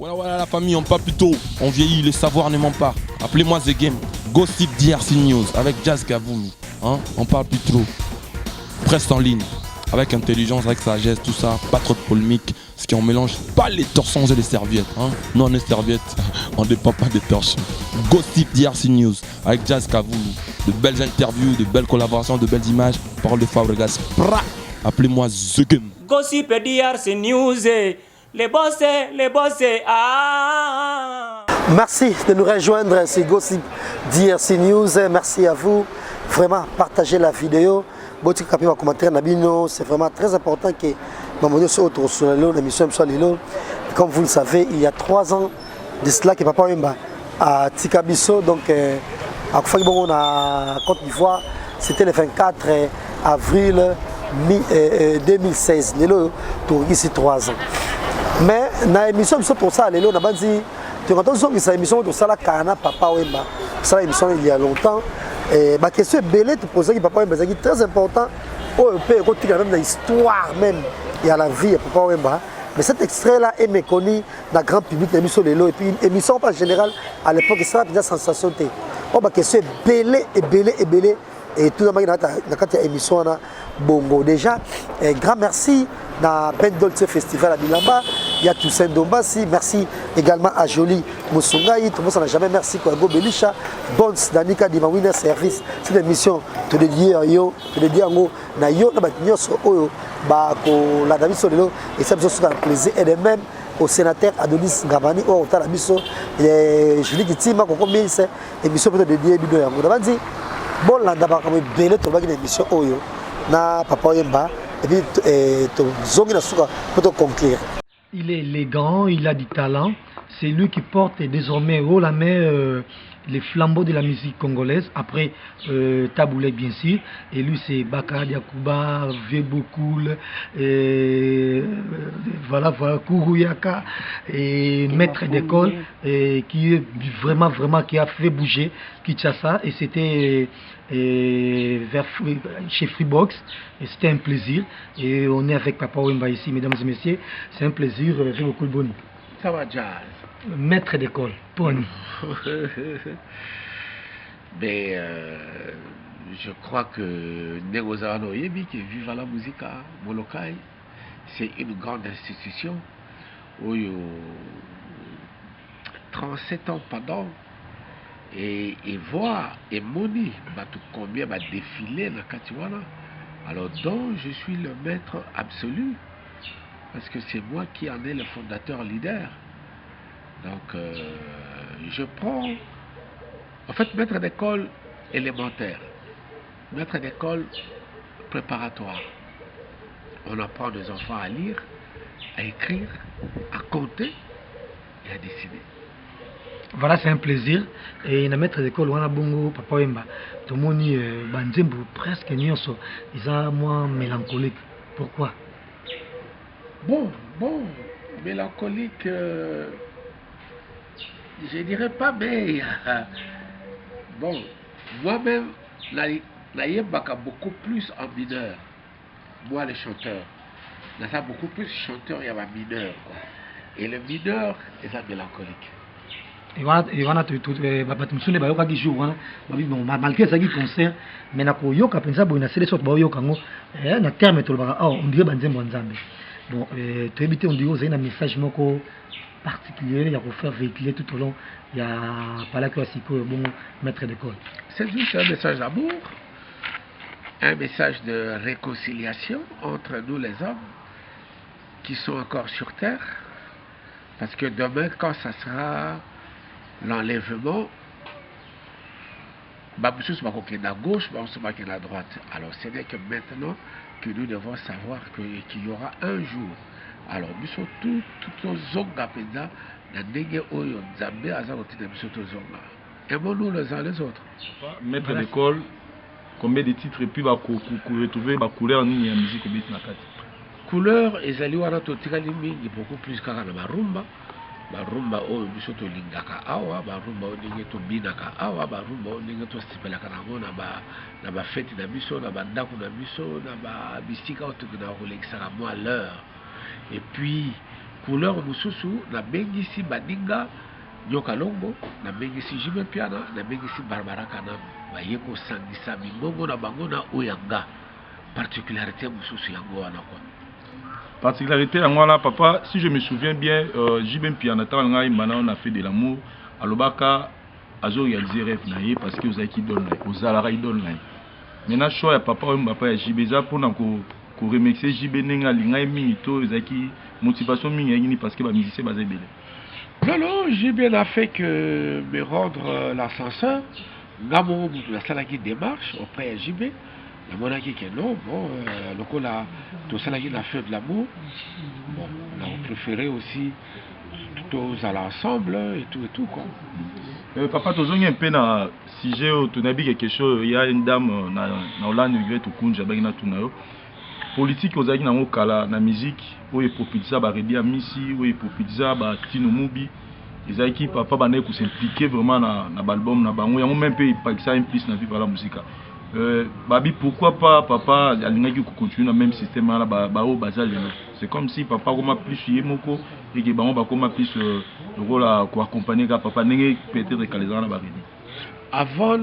Voilà la famille, on parle plus tôt, on vieillit, le savoir ne ment pas. Appelez-moi The Game, Gossip DRC News avec Jazz Gavoulou. Hein? On parle plus trop. Presse en ligne, avec intelligence, avec sagesse, tout ça, pas trop de polémique. Ce qui on mélange pas les torsons et les serviettes. Hein? Nous on est serviettes, on ne dépend pas des torsions. Gossip DRC News avec Jazz Gavoulou. De belles interviews, de belles collaborations, de belles images. Parole de Fabregas. Appelez-moi The Game. Gossip DRC News. Les bossés, ah. Merci de nous rejoindre, c'est Gossip DRC News. Merci à vous. Vraiment, partagez la vidéo. C'est vraiment très important que Mamoudou soit autour sur l'émission soit Lilo. Comme vous le savez, il y a 3 ans de cela que Papa Wemba à Tikabiso, donc à Côte d'Ivoire, c'était le 24 avril 2016. Lilo, pour ici 3 ans. Mais dans l'émission pour ça, Lelo, on a dit, tu entends que c'est l'émission pour ça, la Kana, Papa Wemba. C'est l'émission il y a longtemps. Et ma question est belle, tu poses Papa Wemba, c'est très important. On peut écouter quand même dans l'histoire même, il y a la vie de Papa Wemba. Mais cet extrait-là est méconnu dans le grand public de l'émission Lelo. Et puis une émission en général, à l'époque, ça a une sensation. Ma question est belle. Et tout le monde dans cette émission, bongo. Déjà, grand merci dans Ben Dolce Festival à Bilamba. Il y a Toussaint Dombassi. Merci également à Jolie Moussungaï. Tout le monde n'a jamais merci pour Go Belisha. Bons Danika Dima Winner Service. C'est une émission te dédiée à yo, te dédiée à yo. Na yo na batinyo so oyo ba ko la David Solelo et ça besoin de plaisir et de même au sénateur Adonis Gabani au Otala Biso et Julie Kitima ko comme c'est émission peut dédiée bido yango. On va dire bon là d'abord comme belle to ba une émission oyo na Papa Wemba et puis to zongi na suka pour conclure. Il est élégant, il a du talent. C'est lui qui porte désormais haut la main les flambeaux de la musique congolaise. Après Taboulé bien sûr. Et lui c'est Bakar Diakouba, Vebokoul, voilà, Kourouyaka, et maître d'école qui est vraiment qui a fait bouger Kinshasa. Et c'était chez Freebox. Et c'était un plaisir. Et on est avec Papa Wemba ici, mesdames et messieurs. C'est un plaisir. Vebokoul Boni. Ça va, Jazz? Maître d'école, Pony. Mais je crois que Negozano Yebi, qui vive à la musique à Molokai, c'est une grande institution où il y a 37 ans pendant et voir et Moni, combien va défiler dans Katiwana. Alors donc je suis le maître absolu parce que c'est moi qui en ai le fondateur leader. Donc, je prends, en fait, maître d'école élémentaire, maître d'école préparatoire. On apprend des enfants à lire, à écrire, à compter et à dessiner. Voilà, c'est un plaisir. Et le maître d'école, on a bongo, Papa Wemba. Tout le monde est presque nyonso. Ils sont moins mélancoliques. Pourquoi? Bon, mélancolique. Je dirais pas, mais bon, moi-même, Naïebaka beaucoup plus en mineur. Moi, le chanteur, ça beaucoup plus chanteur, il y a un mineur. Quoi. Et le mineur, c'est un mélancolique. Et voilà, malgré ça, concert, mais on yoka pensa bon, c'est les sortes de yoka na terme tout le monde. On dirait banzembo nzambe. Bon, tu habites on dit aux un message moko particulier, il y a pour faire véhiculer tout au long, il y a pas là que bon maître d'école. C'est juste un message d'amour, un message de réconciliation entre nous les hommes qui sont encore sur terre, parce que demain quand ça sera l'enlèvement, Baboussou va qui à gauche, Baboussou va qui à droite. Alors ce n'est que maintenant que nous devons savoir qu'il y aura un jour. Alors, nous sommes tous les zonga penda, na nege oyo nzambe aza kotina biso to zonga. Aimons-nous les uns les autres. Maître d'école, combien de titres et puis va retrouver ma couleur ni la musique au bit nakati. Couleur ezali wana to tikali mingi beaucoup plus kaka na barumba. Barumba oyo biso to lingaka awa, barumba oyo ndenge to binaka awa, barumba oyo ndenge to sipelaka nango na ba fête na biso, na ba ndako na biso, na ba bisika oyo to na kolekisaka moi l'heure. Et puis, couleur mususu na bengisi baninga nyoka longo na bengisi Jimé Piana na bengisi Barbara Kana bayeko sangisa mingongo na bango na oyanga particularité mususu yango wana quoi. Particularité yango wana papa, si je me souviens bien, Jimé Piana tanga imana on a fait de l'amour alobaka azo réaliser rêve na ye parce que vous avez qui donne là aux alara il donne là. Maintenant choix ya papa ou papa ya Jibeza pour na ko remercier Jibé nenga linga mingi to vous avez qui motivation mingi ni parce que ba musicien bazé belé. Non, Jibé n'a fait que me rendre l'ascenseur. Ngamo la salle qui démarche auprès de Jibé. Il y a mon qui est non, bon, le coup là, tout ça qui a fait de l'amour. Bon, on a préféré aussi tous à l'ensemble et tout quoi. Papa, tu as un peu na sujet tu n'as quelque chose. Il y a une dame na Hollande qui est kunja bagina tunayo. Politique aux aïe na kala na musique où est populisa ba redia misi où est populisa ba tino mubi. Les aïki papa ba ne ko s'impliquer vraiment na album na bango. Il y a même peu pas que ça implique na vivre la musique. Babi, pourquoi pas papa alingaki continuer dans le même système là bao bazal. C'est comme si papa comme plus yemoko et que bango ba comme plus le rôle à quoi accompagner papa n'engé peut-être que les gens na baridi. Avant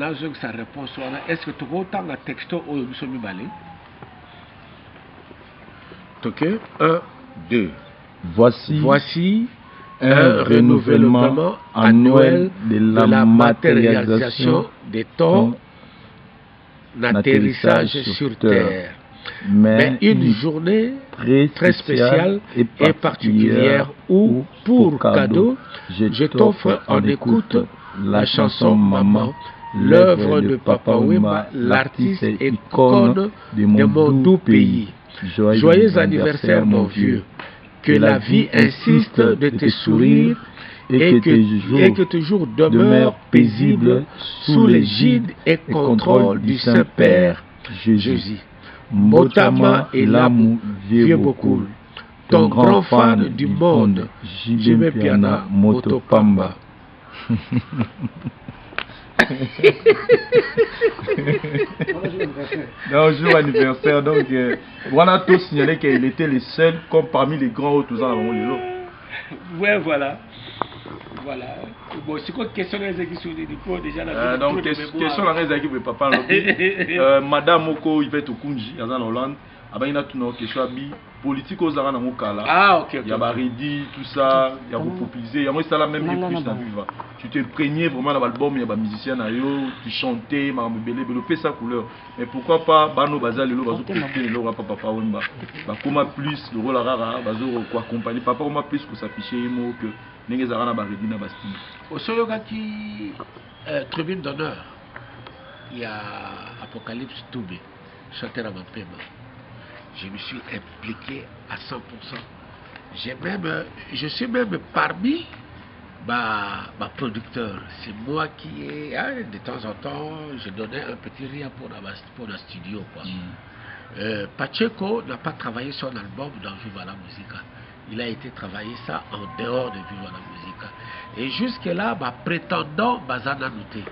la jeune sa réponse est-ce que tu as autant de texto au Musomi Balé? Ok, 1, 2. Voici un renouvellement annuel de la matérialisation de ton atterrissage sur Terre. Mais une journée très spéciale et particulière où, pour cadeau, je t'offre en écoute la chanson Maman, l'œuvre de Papa Wemba, l'artiste et icône de mon doux pays. Joyeux anniversaire mon vieux. Que la vie insiste de te sourire et que toujours demeure paisible sous l'égide et contrôle du Saint-Père Jésus. Motama et Lamu, vieux beaucoup, ton grand fan du monde, Jimé Piana Motopamba. Non, jour anniversaire, donc on a tous signalé qu'il était le seul comme parmi les grands autres ans avant les autres. Ouais, voilà. Bon, c'est quoi question les qui sont déjà la donc question la qui veut papa madame Moko il va être au Kunji en Hollande. Il y a une question politique aux arts dans ah ok. Il y a Baridi, tout ça, il y a beaucoup populisé, il y a moi ça la même plus dans vivre. Tu te prenais vraiment dans l'album, il y a des musiciens tu chantais, tu fais sa couleur. Mais pourquoi pas Bano Bazal le bazo porter le roi papa Wemba. Bah comment plus le rôle rara bazo quoi accompagner papa comment plus que s'afficher mot que n'engez arana Baridi na Bastille. Au Soyoga qui tribune d'honneur. Il y a Apocalypse Toubé, chanteur à Mampema. Je me suis impliqué à 100%. Je suis même parmi ma producteur. C'est moi qui ai, de temps en temps, je donnais un petit rien pour le studio. Pacheco n'a pas travaillé son album dans Viva la Musica. Il a été travaillé ça en dehors de Viva la Musica. Et jusque-là, prétendant Bazana Nouté.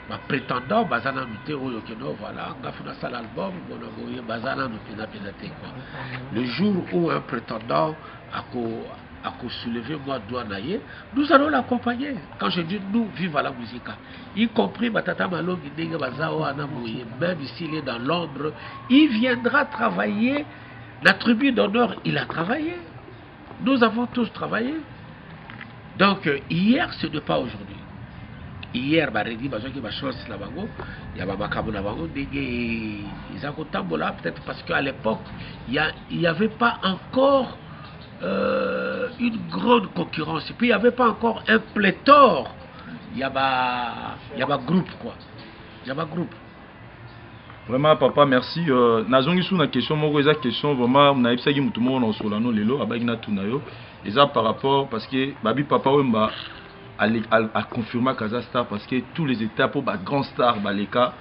Ma prétendant Bazana Nouté Oyokeno, voilà, on a fait ça l'album, on a Bazana Nouté quoi. Le jour où un prétendant a soulevé moi Douanaye, nous allons l'accompagner. Quand je dis nous, vive à la musique, y compris Matata Malo Guinée Bazao Anamouye, même s'il est dans l'ombre, il viendra travailler. La tribu d'honneur, il a travaillé. Nous avons tous travaillé. Donc hier, ce n'est pas aujourd'hui. Hier, il y a peut-être parce qu'à l'époque, il n'y avait pas encore une grande concurrence. Et puis, il n'y avait pas encore un pléthore. Il y a un groupe, quoi. Il y a un groupe. Vraiment, papa, merci. Nazongi sous la question, moi, la question, vraiment, on a essayé tout le monde en solano, lelo, abagina tunayo. Et ça, par rapport, parce que, babi, papa, Wemba, a confirmé Kaza Star, parce que tous les étapes pour les grands stars, Baleka,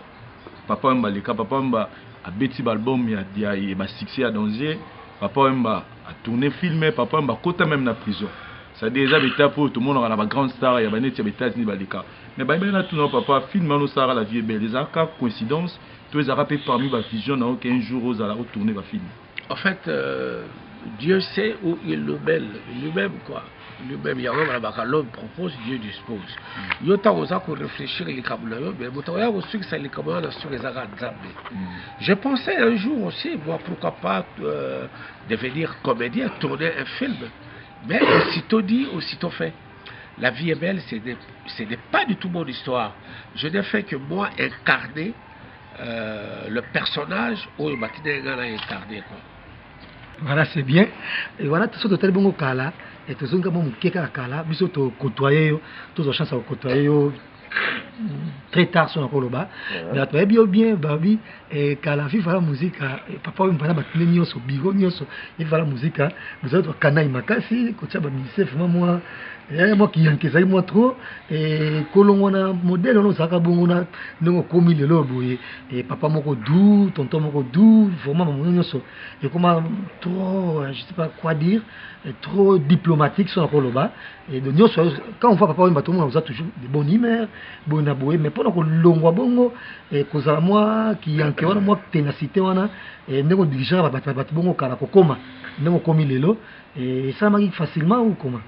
papa Wemba, papa Wemba, a bêti l'album, il y a succès à danger, papa Wemba, a tourné, filmé, papa Wemba, côté même dans la prison. C'est-à-dire, les étapes pour tout le monde, on a une grande star, il y a des états-Unis, Baleka. mais baïbana tout non papa film no sara la vie est belle les cas coïncidence tous les arabes parmi ma vision dans qu'un jour aux ala retourner va film. En fait Dieu sait où il le met lui-même quoi. Lui-même, il y a un l'homme propose, Dieu dispose. Il y a autant qu'on réfléchir les camoulayo, mais je pensais un jour aussi, moi, pourquoi pas devenir comédien, tourner un film. Mais aussitôt dit, aussitôt fait. La vie est belle, ce n'est pas du tout mon histoire. Je n'ai fait que moi incarner le personnage où il m'a incarné. Voilà, c'est bien. Et voilà, tout ce que tu as dit, bon, Kala, et tout ce que tu as dit, Kala, biso to côtoyer, tous les chances à côtoyer très tard sur le coloba. Mais tu as bien, bien, babi, et Kala, il fait la musique, et papa, il m'a dit, il so bigo, il fait la musique, vous êtes au Kanaï Makasi, quand tu as mis moi. Moi qui yankezai moi trop et kolongona modèle on saka bongona ndongo komi lelo boye et papa moko dou tonton moko dou vraiment maman nyonso et comment trop je sais pas quoi dire trop diplomatique sur la koloba et de nyonso quand on voit papa on tout a toujours de bonne humeur bona boye mais pendant que longwa bongo et kozala moi qui yanke wana moi ténacité wana et ndongo dirigeant ba bongo kala kokoma ndongo komi lelo et ça m'a facilement ou comment.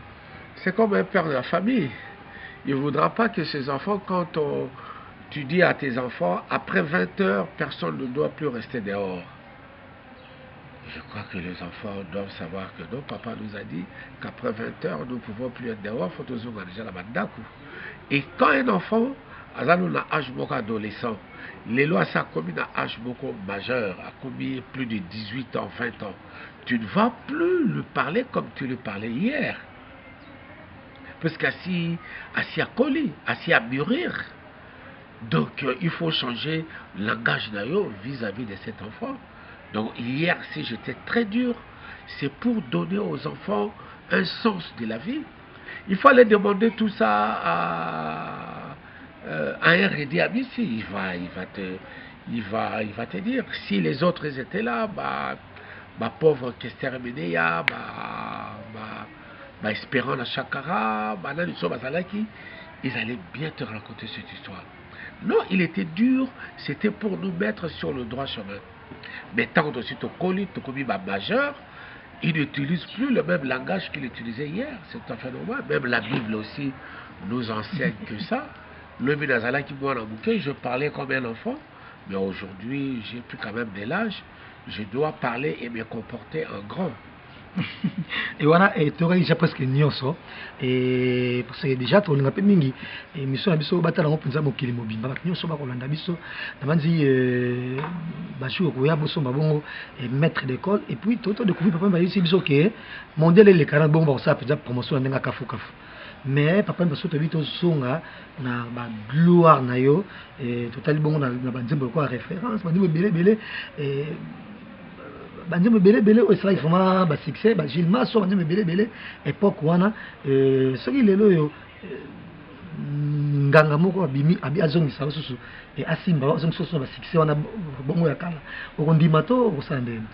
C'est comme un père de la famille. Il ne voudra pas que ses enfants, quand tu dis à tes enfants, après 20 heures, personne ne doit plus rester dehors. Je crois que les enfants doivent savoir que non, papa nous a dit qu'après 20 heures, nous ne pouvons plus être dehors, il faut toujours déjà la mandaku. Et quand un enfant, à l'âge adolescent, les lois ça commis à âge majeur, a commis plus de 18 ans, 20 ans, tu ne vas plus lui parler comme tu lui parlais hier. Parce qu'assis à coller, assis à mûrir. Donc il faut changer le langage vis-à-vis de cet enfant. Donc hier, si j'étais très dur, c'est pour donner aux enfants un sens de la vie. Il faut aller demander tout ça à un Redi Abissi. Il va te dire. Si les autres étaient là, ma pauvre Kester Meneya, espérant la Chakara, ils allaient bien te raconter cette histoire. Non, il était dur, c'était pour nous mettre sur le droit chemin. Mais tant que tu as commis majeur, il n'utilise plus le même langage qu'il utilisait hier. C'est un phénomène. Même la Bible aussi nous enseigne que ça. Le Minazala qui boit un bouquet, je parlais comme un enfant, mais aujourd'hui, j'ai plus quand même de l'âge. Je dois parler et me comporter en grand. Et voilà, et tu aurais déjà presque nyonso et parce que déjà tu l'as pas mingi et mission abiso batala ngo penza mokili mobimba ba nyonso ba kolanda biso na banzi bashu ko ya boso mabongo et maître d'école et puis toto découvrir papa ba ici biso que mondial les 40 bongo ça peut promotion ndanga kafu mais papa baso to bito songa na ba gloire na yo et total bongo na banzembo ko référence banzembo belé et banzembo belé o sala vraiment ba succès ba Gilles Masso banzembo belé époque wana soki lelo yo nganga moko abimi abi azongisa susu et asimba azongisa susu ba succès wana bongo ya kala okondima to osala ndeni.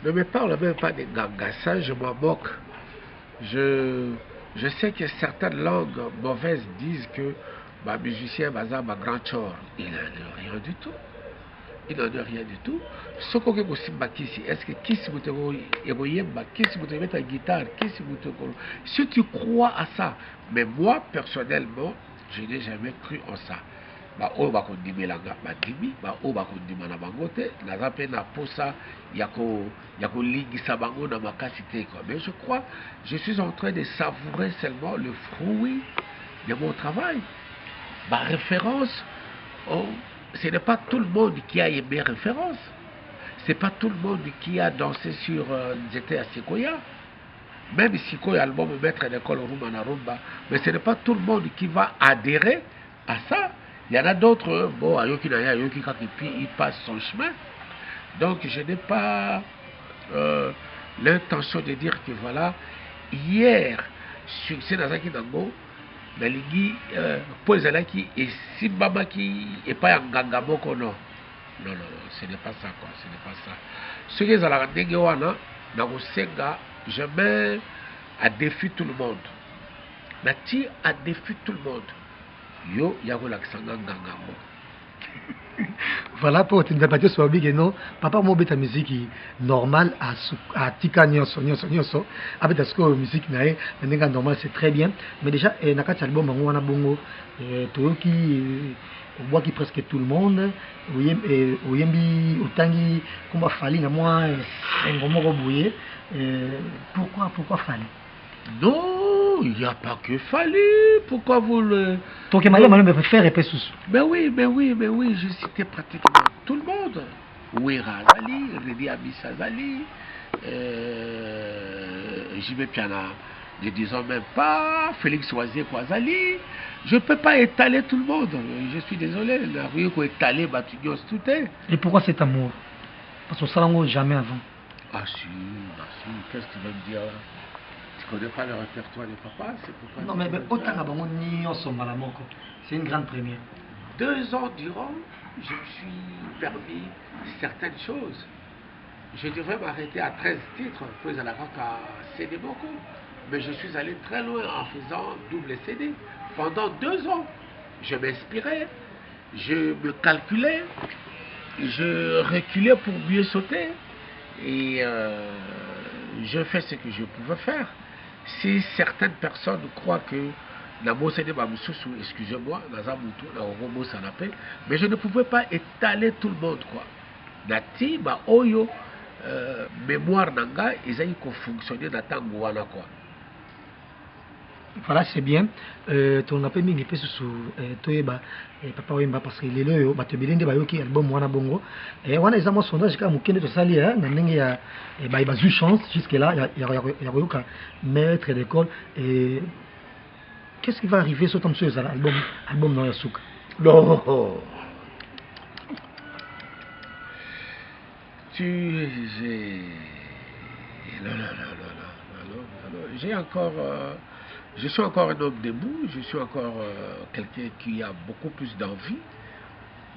Ne me parle même pas de nganga, ça je m'en moque. Je sais que certaines langues mauvaises disent que ma musicien baza ma grand chor, il n'en a rien du tout. Il n'en a rien du tout. Ce qu'on veut aussi, est-ce que qui si vous te voyez, qui si vous te mettez la guitare, qui si vous te. Si tu crois à ça, mais moi personnellement, je n'ai jamais cru en ça. Bah oh bah qu'on dit melanga bah dimi bah oh bah qu'on dit mana bangote na zape na posa yako ligi sabango na makasité quoi. Mais je crois, je suis en train de savourer seulement le fruit de mon travail. Ma référence, oh, ce n'est pas tout le monde qui a aimé référence. C'est pas tout le monde qui a dansé sur Nzete à Sikoya. Même Sikoya album Maître d'école Rumana Rumba, mais ce n'est pas tout le monde qui va adhérer à ça. Il y en a d'autres, bon, Ayoki Naya, Ayoki Kakipi, il passe son chemin. Donc je n'ai pas l'intention de dire que voilà, hier, succès Nazaki Nango, Nalingi, Paul Zalaki et Simbamaki et pas Yangangamoko, non. Non, ce n'est pas ça, quoi, ce n'est pas ça. Ce qui est à la Nengewana, Nagosenga, je mets à défi tout le monde. Nati à défi tout le monde. yo yako lakisanga ngangambo. Voilà pour te dire sur big non papa mo beta musique normal à tika nyonso avec parce que musique nae ndinga normal c'est très bien mais déjà na kati album ngo wana bongo toyoki on voit qui presque tout le monde oyembi otangi komba fali na moi ngombo ko bouyer pourquoi fali. Non, il n'y a pas que Fali. Pourquoi vous le... Donc, Emmanuel me fait faire épais sous. Mais oui, je citais pratiquement tout le monde. Ouira Azali, Redi Amis Azali, Jimé Piana, ne disons même pas, Félix Oisier Kwazali. Je ne peux pas étaler tout le monde. Je suis désolé, la rue qu'on étaler, Batugnos, tout est. Et pourquoi cet amour? Parce qu'on ne jamais avant. Ah si, qu'est-ce que tu veux me dire? Tu connais pas le répertoire des papas, c'est pourquoi... Non mais autant c'est une grande première. 2 ans durant, je me suis permis certaines choses. Je devrais m'arrêter à 13 titres, puis à la rock à CD beaucoup. Mais je suis allé très loin en faisant double CD. Pendant 2 ans, je m'inspirais, je me calculais, je reculais pour mieux sauter. Et je fais ce que je pouvais faire. Si certaines personnes croient que excusez-moi, mais je ne pouvais pas étaler tout le monde quoi. Nati ba oyo mémoire nanga ezali ko fonctionner na tango wana quoi. Voilà, c'est bien. Ton appel mingi pe sous toyeba papa wemba parce que lelo yo bato bilende bayoki album wana bongo wana ezamo sondage ka mukende to sali na ndenge ya ba bazu chance jusque là ya yoka maître d'école et qu'est-ce qui va arriver sur ton album dans la souk? Non. J'ai encore je suis encore un homme debout, je suis encore quelqu'un qui a beaucoup plus d'envie.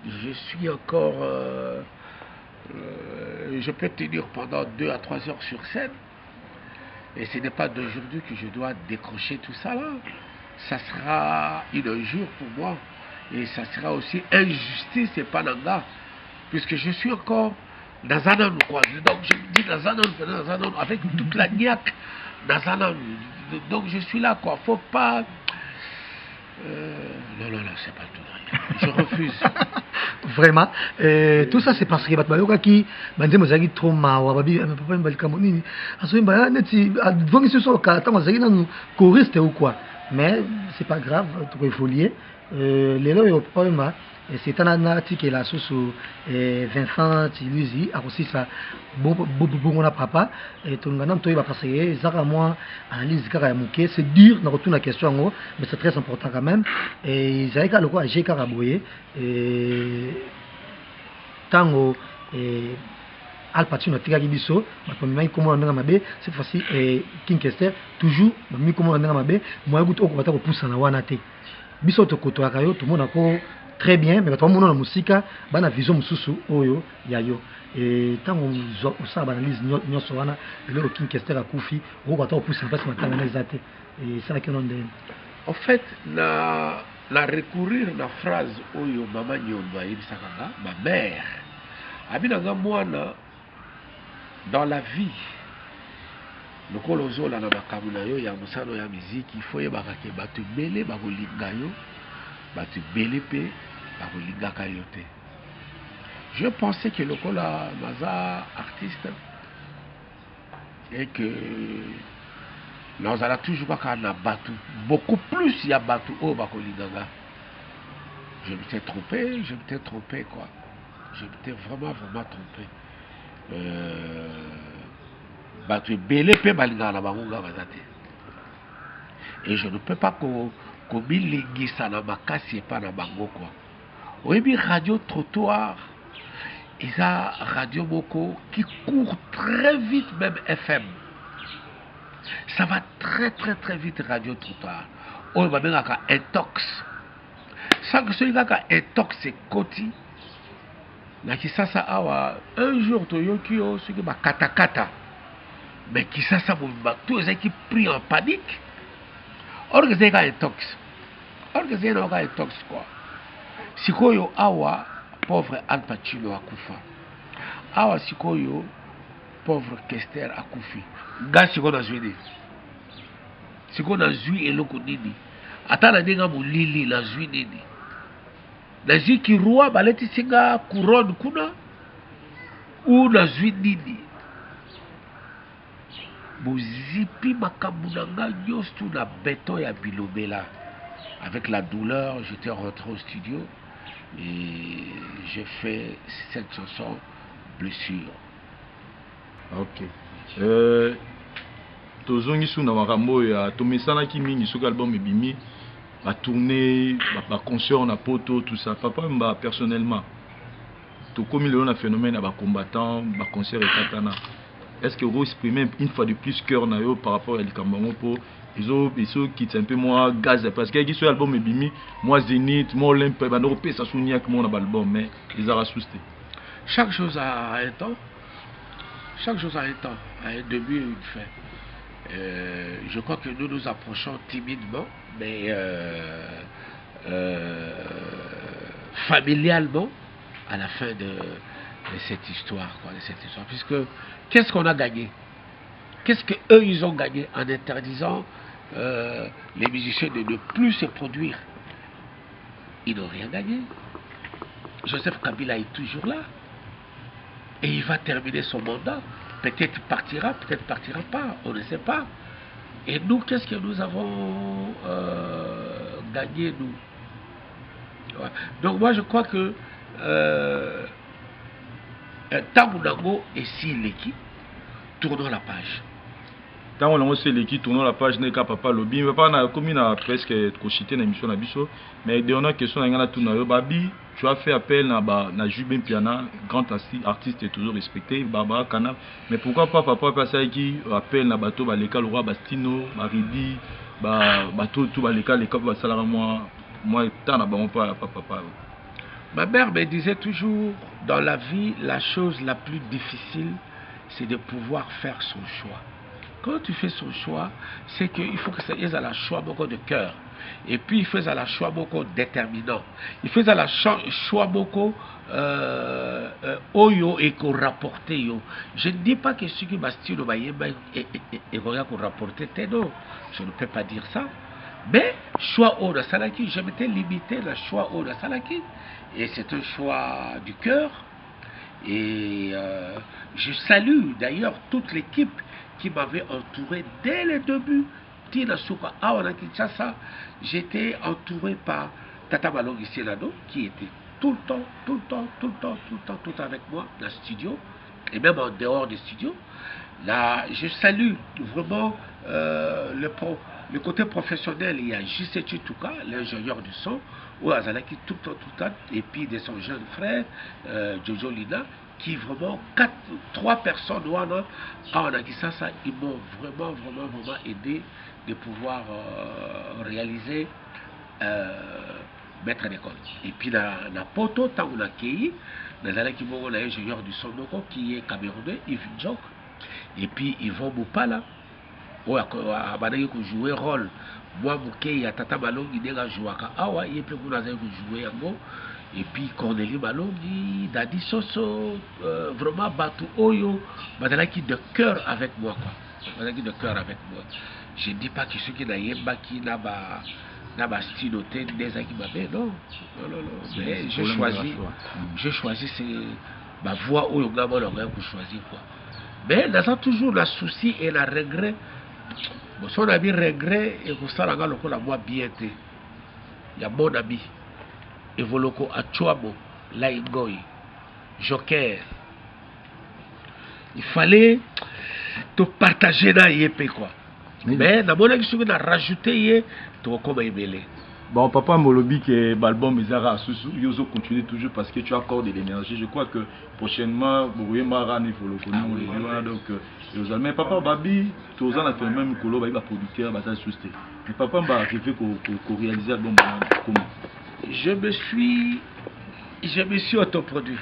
Je suis encore... je peux tenir pendant 2 à 3 heures sur scène. Et ce n'est pas d'aujourd'hui que je dois décrocher tout ça là. Ça sera une injure pour moi. Et ça sera aussi injustice et pas nanga. Puisque je suis encore dans un homme, quoi. Donc je me dis dans un homme, avec toute la niaque dans un homme. Donc je suis là quoi, faut pas... non, c'est pas tout. Je refuse. Vraiment, tout ça c'est parce que Batbayoka qui Banze Mozagi trop mawa, Babi, papa Mbalikamoni, Asoimba, Neti, Advongi ce soir, Kata Mozagi dans nous choriste ou quoi. Mais c'est pas grave, tout il faut lier. Les lois au problème, c'est un article qui est là sous Vincent Tilusi, a aussi ça, bon papa, et tout le monde va passer, Zara moi, analyse Karamuke, c'est dur, on retourne la question, mais c'est très important quand même. Et Zaïka le quoi, j'ai Karaboye, et Tango, et Al Pacino Tigagi Bisso, cette fois-ci, King Kester, toujours, mais comment on a mabé, moi, je vais vous pousser en Wanate. Bisso Tokoto Akayo, tout le monde a très bien, mais tout le monde a la musique, la vision mususu oyo yayo. Et tant on ça analyse nyonso wana, le King Kester a Koufi, on va pousser en place maintenant on a et ça que l'on dit. En fait, la recourir la phrase oyo mama nyomba ibisakanga, ma mère. Abinanga mwana dans la vie. Le colozo la na makamuna yo ya musano ya musique, il faut yebaka ke batu belé bakolinga yo, batu belé pe bakolinga kayote. Je pensais que le cola naza artiste et que nous allons toujours pas na batu, beaucoup plus il y a batu au bakolinga. Je m'étais trompé quoi. Je m'étais vraiment trompé. Et je ne peux pas ça na makasi pas na bango quoi. Oui, radio trottoir, il y a radio Moko qui court très vite, même FM. Ça va très vite radio trottoir. On va bien à intox. Ça que celui qui a intox c'est Koti. Na kisasa awa un jour Toyokio ce qui va katakata. Mais kisasa tout les qui pris en panique. Or que c'est intox. Or que c'est un intox quoi. Sikoyo awa pauvre Al Pacino akufa. Awa sikoyo pauvre Kester akufi. Nga siko na zwi nini. Siko na zwi eloko nini. Ata na ndenga molili na zwi nini. Na zwi ki roi baleti singa couronne kuna. Ou na zwi nini. Bozipi makambu na nga nyonso na beton ya bilobela. Avec la douleur, j'étais rentré au studio et j'ai fait cette chanson Blessure. Ok. Tozongi suna makambo ya tomesanaki mingi soki album ebimi ba tourner ba concert na poto tout ça. Papa mba personnellement to komi le na phénomène ya ba combattant ba concert ekatana. Est-ce que vous exprimez une fois de plus cœur na yo par rapport à likambango pour ils ont qui un peu moins gaz parce que sur l'album ebimi moi Zénith moi Olympe ba no pesa sounia que mon album mais ils ont rassusté. Chaque chose a un temps. Chaque chose a un temps, a un début et une fin. Je crois que nous nous approchons timidement, mais familialement à la fin de cette histoire, quoi, de cette histoire. Puisque qu'est-ce qu'on a gagné? Qu'est-ce qu'eux ils ont gagné en interdisant les musiciens de ne plus se produire? Ils n'ont rien gagné. Joseph Kabila est toujours là. Et il va terminer son mandat. Peut-être partira, peut-être partira pas. On ne sait pas. Et nous, qu'est-ce que nous avons gagné, nous? Ouais. Donc moi, je crois que Tamunango et Sileki, tournons la page. Tant on a aussi l'équipe tournant la page n'est qu'à papa lobby papa na comme na presque cochité na émission na biso mais dernière question na ngana tuna yo babi tu as fait appel na Jubin Piana grand artiste est toujours respecté Barbara Kana mais pourquoi pas papa passer qui appel na bateau ba l'école roi Bastino Maridi bateau tout ba l'école les cop ba salara moi tant na ba pas papa. Ma mère me disait toujours dans la vie la chose la plus difficile c'est de pouvoir faire son choix. Quand tu fais son choix, c'est qu'il faut que ça ait un choix beaucoup de cœur. Et puis il fait un choix beaucoup déterminant. Il fait un choix beaucoup oyo et qu'on rapporte yo. Je ne dis pas que ce qui m'a stylé et qu'on rapporte non. Je ne peux pas dire ça. Mais choix au Salaki, je m'étais limité le choix au Salaki. Et c'est un choix du cœur. Et je salue d'ailleurs toute l'équipe qui m'avait entouré dès le début. Tina Souka, Awana Kinshasa, j'étais entouré par Tata Malongi Selano, qui était tout le temps avec moi dans le studio, et même en dehors du studio. Là, je salue vraiment le côté professionnel. Il y a J.C. Chituka, l'ingénieur du son, ou Azalaki tout le temps, et puis de son jeune frère, Jojo Lina, qui vraiment 3 personnes en Akisasa, ils m'ont vraiment aidé de pouvoir réaliser maître d'école. Et puis dans Poto, tant on a Kei, dans l'ingénieur du son qui est camerounais, Yves Njok, et puis Yvon Moupala, où a joué rôle. Moi, Moukei, à Tata Malongi, il a joué à Awa, et puis on a joué à Go. Et puis Cornélie Malongi, Dadi Soso, vraiment Batou Oyo, qui de cœur avec moi quoi. Qui de cœur avec moi. Je ne dis pas que ceux qui n'ont pas styloté des Akibabé, non. Mais j'ai choisi ma voix où on a pour choisir quoi. Mais dans toujours le souci et le regret. Bon, si on a mis regret et que ça la moi bien été. Il y a mon ami. Evoloko Achuamo, Laïgoy, Joker. Il fallait te partager dans l'IEP quoi. Mais dans mon avis, je vais rajouter tu vas comme émêler. Bon, papa Molobi que l'album Izara Yozo continue toujours parce que tu accordes de l'énergie. Je crois que prochainement, vous voyez Maran Evoloko. Donc, mais papa Babi, tu as fait le même colo, il va producteur, il va s'ajuster. Mais papa va arriver qu'on réalise l'album comment? Je me suis autoproduit.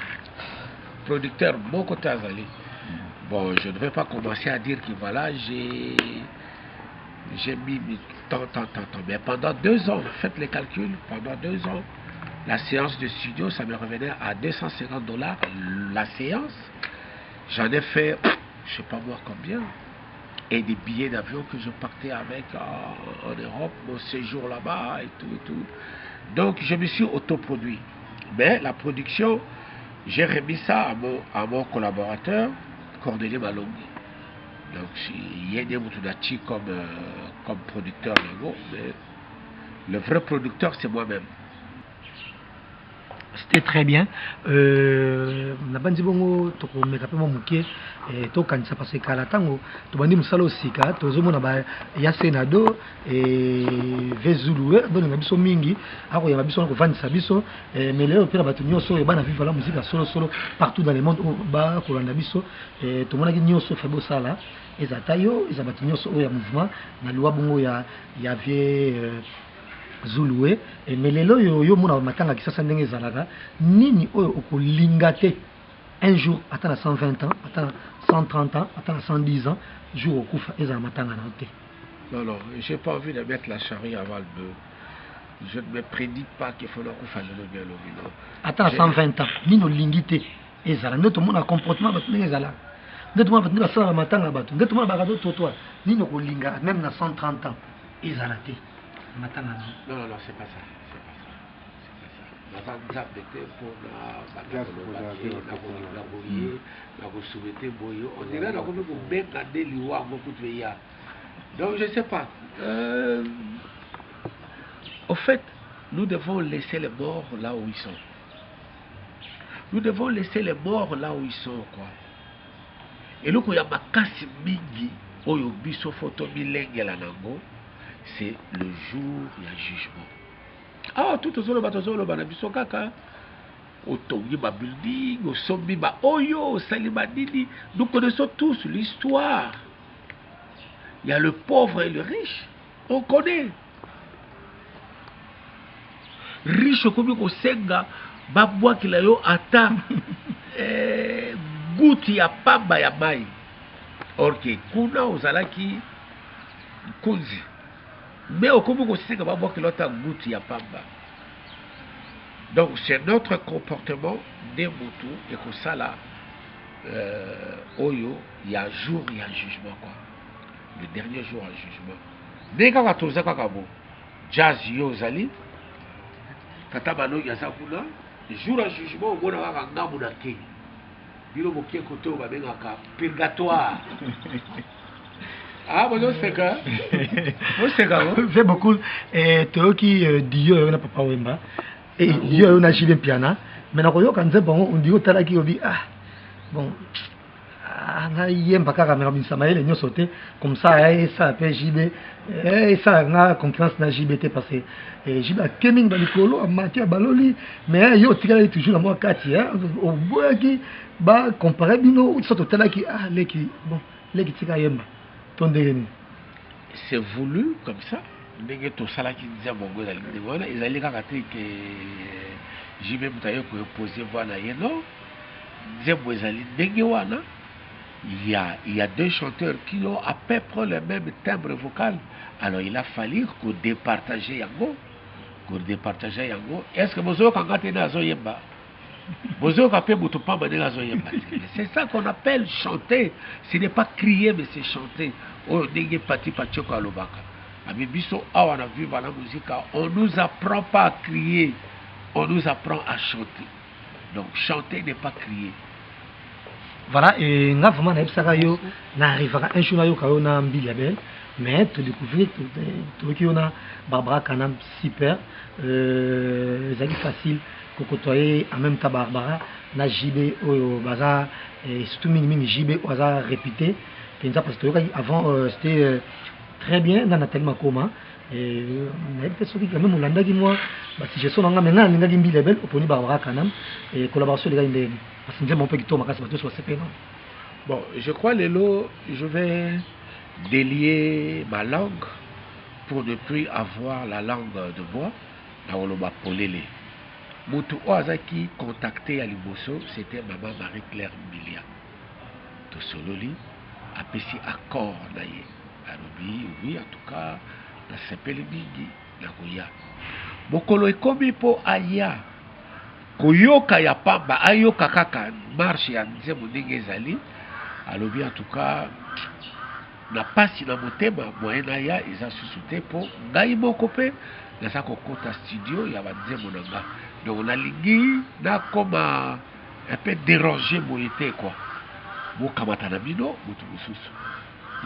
Producteur Moko Azali. Bon, je ne vais pas commencer à dire que voilà, j'ai mis tant. Mais pendant 2 ans, faites les calculs, pendant 2 ans, la séance de studio, ça me revenait à $250 la séance. J'en ai fait, je sais pas moi combien. Et des billets d'avion que je partais avec en Europe, mon séjour là-bas et tout. Donc, je me suis autoproduit. Mais la production, j'ai remis ça à mon collaborateur, Cordelia Malongi. Donc, il y a des Moutoudati comme producteur, mais le vrai producteur, c'est moi-même. C'était très bien. Nabandi bongo toko mekapemo muke to kanisa parce que kala tango to bandi musalo sika to zomo na ba ya senado vezulu donc ngabiso mingi ako ya biso ko vandisa biso mais leo pira batu nyoso e bana vivre la musique solo partout dans le monde ba ko landa biso to mona ki nyoso febo sala ezatayo ezabatu nyoso o ya mouvement na loi bongo ya vie Zuluwe mais lelo yo mona matanga kisasa ndenge ezalaka nini oyo okolinga te un jour atana 120 ans atana 130 ans atana 110 ans jour okufa ezala matanga na te. Non, j'ai pas envie de mettre la charrue avant le bœuf. Je ne me prédis pas qu'il faut okufa lelo bien lobino atana 120 ans nini olingi te ezala ndoto mona comportement batu ndenge ezala ndoto mona batu basala matanga batu ndoto mona bakado toto nini okolinga même na 130 ans ezala te. Non, c'est pas ça. Donc je sais pas. Au fait, nous devons laisser les morts là où ils sont. Nous devons laisser les morts là où ils sont, quoi. Et là, il y a ma casse mingi, oyo biso photo milenge la nango. C'est le jour du jugement. Ah, tout le monde kaka. Otongi ba building, osombi ba oyo, salima nini. Nous connaissons tous l'histoire. Il y a le pauvre et le riche. On connaît. Riche comme ko senga, babwa kilayo ata gouti ya pamba ya mai. Orke kuna ozalaki kunzi. Mais au Congo, c'est que va voir que l'autre goûte il y a pas bas. Donc c'est notre comportement des moutons et que ça là, oyo, il y a un jour, il y a un jugement quoi. Le dernier jour, un jugement. Mais quand on a kakabo, jazz yo zali, katabano yazakuna, le jour un jugement, on va avoir un gamme d'ake. Bilo mokie koto va bien un purgatoire. Ah, bonjour, c'est quoi? Fait beaucoup. Toki Dio na papa Wemba. Et Dio na jibe piana. Mais na koyo kanze bon on dit au talaki obi ah. Bon. Ah na yemba kaka mera bin Samael nyo sauté comme ça ça peut jibe ça na confiance na jibe te passé. Jibe keming ba likolo amati baloli mais yo tikala toujours na moi kati au boaki ba comparer bino so talaki ah leki bon leki tika yemba. C'est voulu comme ça. Ndenge to sala ki disait bongo dans le voilà, ils allaient kakaté que j'ai même taillé pour poser voilà et non. Disait boizali ndenge wana. Il y a 2 chanteurs qui ont à peu près le même timbre vocal. Alors il a fallu qu'on départage yango. Est-ce que bozo kangate na zo yemba? C'est ça qu'on appelle chanter. Ce n'est pas crier, mais c'est chanter. On nous apprend pas à crier, on nous apprend à chanter. Donc chanter n'est pas crier. Voilà, et nous avons vraiment n'arrivera un jour à na Mbiliabel, mais tu découvrir tout on a Barbara Kanam super, c'est facile. Côtoyer en même temps Barbara na JB au bazar et surtout mini JB au hasard répété parce que avant c'était très bien dans la tellement comment et mais peut-être que même Olanda qui moi si je suis dans maintenant ninga gimbi label au poni Barbara Kanam et collaboration les gars indé parce que j'ai mon petit tour ma casse bateau sur CP non. Bon, je crois Lelo, je vais délier ma langue pour ne plus avoir la langue de bois dans le bas polélé. Moutou Oazaki contacté à Liboso, c'était maman Marie-Claire Milia. To sololi, apesi accord naye Oui, en tout cas, na sepeli mingi na koya. Mokolo ekomi po aya. Koyoka ya pamba, ayoka kaka marche ya nzembo ndenge ezali. Alobi en tout cas, na pasi na motema moyen na ya eza susu te po ngai moko pe naza kokota studio ya banzembo na nga. Donc nalingi nakoma un peu déranger boye te quoi. Bokamata na bino mutu mosusu.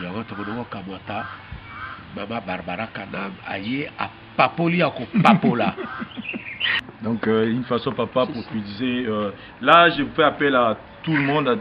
Yango tokono kamata Mama Barbara Kanam aye a papoli ako papola. Donc, une façon, papa, pour te dire, là, je fais appel à tout le monde, à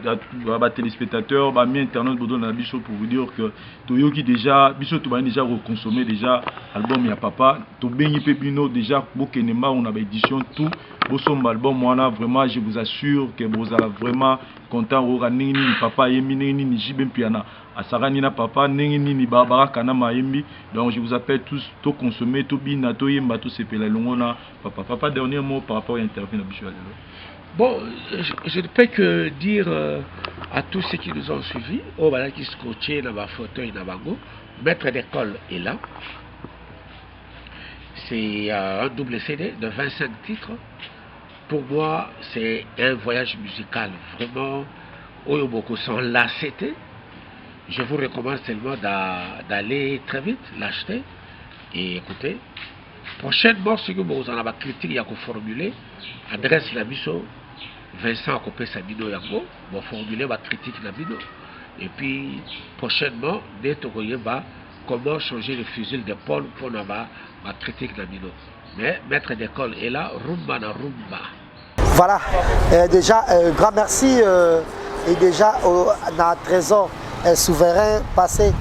mes téléspectateurs, à mes internautes, pour vous dire que Toyoki déjà, Bichot, tu vas déjà reconsommé déjà l'album ya papa. Tobeni Pepino déjà, Bokenema, on avait édition tout. Bosom album, moi, vraiment, je vous assure que vous allez vraiment content. Ni papa, Yemi, ni Jibem Piana. Asarani na papa, ni Barbara Kanama Yemi. Donc, je vous appelle tous, tout consommer, tout bina, tout yemba, tout sepela longona. Papa, dernier mot par rapport à l'interview de Bichot. Bon, je ne peux que dire à tous ceux qui nous ont suivis, qui se coachaient dans ma fauteuil, dans ma go, maître d'école est là. C'est un double CD de 25 titres. Pour moi, c'est un voyage musical vraiment Oyoboko sans lacété. Je vous recommande seulement d'aller très vite, l'acheter et écouter. Prochainement, ce que vous en avez critique, il y a formulé, adresse la mission Vincent Akopé Sabino Yango, vous formulez ma critique la bino. Et puis, prochainement, dès que comment changer le fusil d'épaule pour avoir ma critique la bino. Mais maître d'école est là, rumba na rumba. Voilà, déjà, grand merci. Et déjà, dans Trésor souverain passé,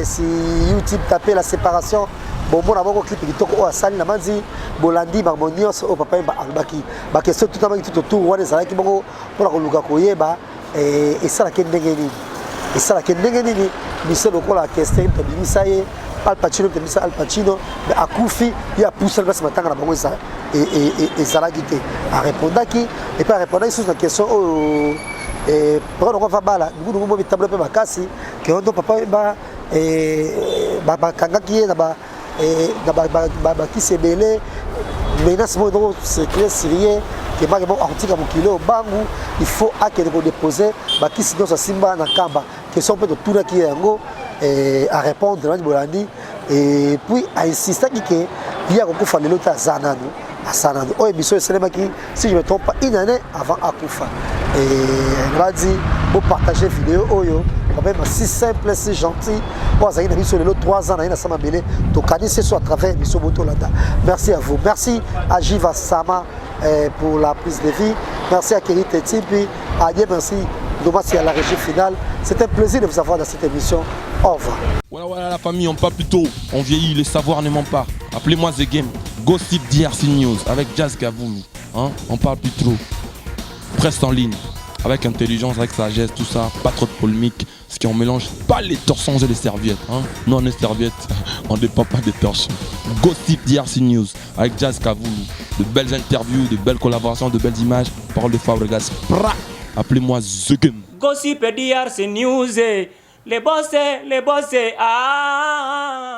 si YouTube tapait la séparation. Bon, moi, je clip qui toque au Sali, la manzi, Bolandi, Marmonios, au papa, Albaki. Ma question tout à l'heure, tout autour, on est allé pour la Lugakoye, et ça, la Kendengeni. Et ça, la Kendengeni, mais c'est le coup la question de Bimisaye, Al Pacino, de Misa Al Pacino, mais à Koufi, il a poussé le matin à la Bangoisa et Zalagité. À répondre qui, et pas répondre sur la question, et pour le Ravabala, nous avons mis tableau de Makasi, que on doit papa, et Kangaki, là-bas. Et qui s'est mêlé, menace mon secret syrien, qui m'a dit article à mon kilo, bangou, il faut déposer, qui sinon ça simba na kamba, qui sont peut-être tout là qui est à répondre dans le Bolandi, et puis à insister qu'il y a beaucoup de l'autre à Zanano, à Sanano. Oh, et bien sûr, c'est qui, si je ne me trompe pas, une année avant Akoufa. Et elle m'a dit, pour partager la vidéo, Oyo. Même si simple, si gentil. Moi, j'ai mis sur les 3 ans, on a Samabélé. Donc, c'est soit à travers Misso Botolanda. Merci à vous. Merci à Jiva Sama pour la prise de vie. Merci à Kéry Tetipi. À Dieu, merci. Merci à la régie finale. C'est un plaisir de vous avoir dans cette émission. Au revoir. Voilà la famille, on parle plus tôt. On vieillit, le savoir ne ment pas. Appelez-moi The Game. Gossip DRC News avec Jazz Gavoumi. Hein? On parle plus trop. Presse en ligne. Avec intelligence, avec sagesse, tout ça, pas trop de polémique, ce qui on mélange pas les torsons et les serviettes. Hein? Nous on est serviettes, on ne dépend pas des torsons. Gossip DRC News avec Jazz Kavoulou, de belles interviews, de belles collaborations, de belles images, parole de Fabregas. Appelez-moi The Game. Gossip DRC News, les bossés, ah.